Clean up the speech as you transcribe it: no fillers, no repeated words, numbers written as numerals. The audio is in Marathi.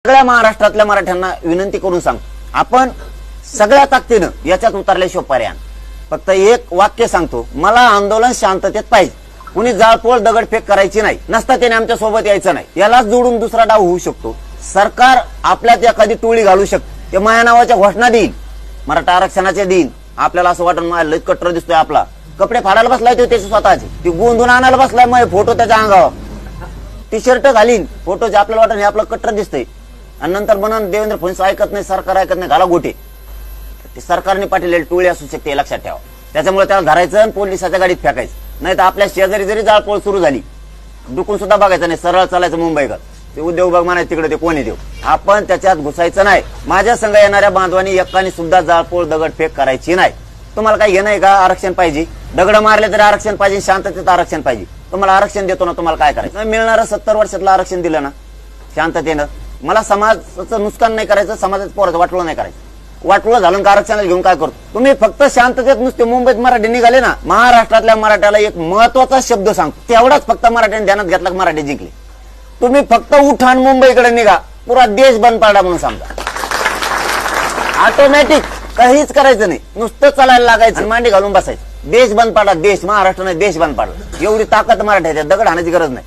सगळ्या महाराष्ट्रातल्या मराठ्यांना विनंती करून सांग, आपण सगळ्या ताकदीनं याच्यात उतरल्याशिवाय पर्याय. फक्त एक वाक्य सांगतो, मला आंदोलन शांततेत पाहिजे. कुणी जाळपोळ दगडफेक करायची नाही, नसता त्याने आमच्या सोबत यायचं नाही. यालाच जोडून दुसरा डाव होऊ शकतो. सरकार आपल्यात एखादी टोळी घालू शकते, ते माया नावाच्या घोषणा देईल, मराठा आरक्षणाचे देईल. आपल्याला असं वाटून मला लई कट्टर दिसतोय, आपला कपडे फाडायला बसलाय तो त्याचे स्वतःचे, ती गोंधून आणायला बसलाय, मग फोटो त्याच्या अंगावर टी शर्ट घालीन फोटोचे, आपल्याला वाटत हे आपलं कट्टर दिसतंय. आणि नंतर म्हणून देवेंद्र फडणवीस ऐकत नाही, सरकार ऐकत नाही, घाला गोटे. ते सरकारने पाठवलेली टोळी असू शकते, हे लक्षात ठेवा. त्याच्यामुळे त्याला धरायचं आणि पोलिसाच्या गाडीत फेकायचं. नाही तर आपल्या शेजारी जरी जाळपोळ सुरू झाली, डुकून सुद्धा बघायचं नाही, सरळ चालायचं मुंबईकर. ते उद्योग बघ म्हणायचं तिकडे, ते कोणी देऊ, आपण त्याच्यात घुसायचं नाही. माझ्या संघ येणाऱ्या बांधवांनी एकाने सुद्धा जाळपोळ दगडफेक करायची नाही. तुम्हाला काही घेणं आहे का? आरक्षण पाहिजे, दगड मारले तरी आरक्षण पाहिजे, शांततेत आरक्षण पाहिजे. तुम्हाला आरक्षण देतो ना, तुम्हाला काय करायचं? मिळणारं 70 वर्षातलं आरक्षण दिलं ना शांततेनं. मला समाजाचं नुकसान नाही करायचं, समाजाचं पोराचं वाटलं नाही करायचं. वाटलं झालं का आरक्षणाला घेऊन काय करतो? तुम्ही फक्त शांततेत नुसते मुंबईत मराठी निघाले ना, महाराष्ट्रातल्या मराठ्याला एक महत्वाचा शब्द सांगतो, तेवढाच फक्त मराठ्याने ध्यानात घेतला, मराठी जिंकले. तुम्ही फक्त उठाण मुंबईकडे निघा, पुरा देश बंद पाडा म्हणून समजा. ऑटोमॅटिक काहीच करायचं नाही, नुसतं चालायला लागायचं, मांडी घालून बसायचं. देश बंद पाडा, देश, महाराष्ट्राने देश बंद पाडला. एवढी ताकद मराठ्याच्या, दगड हाणायची गरज नाही.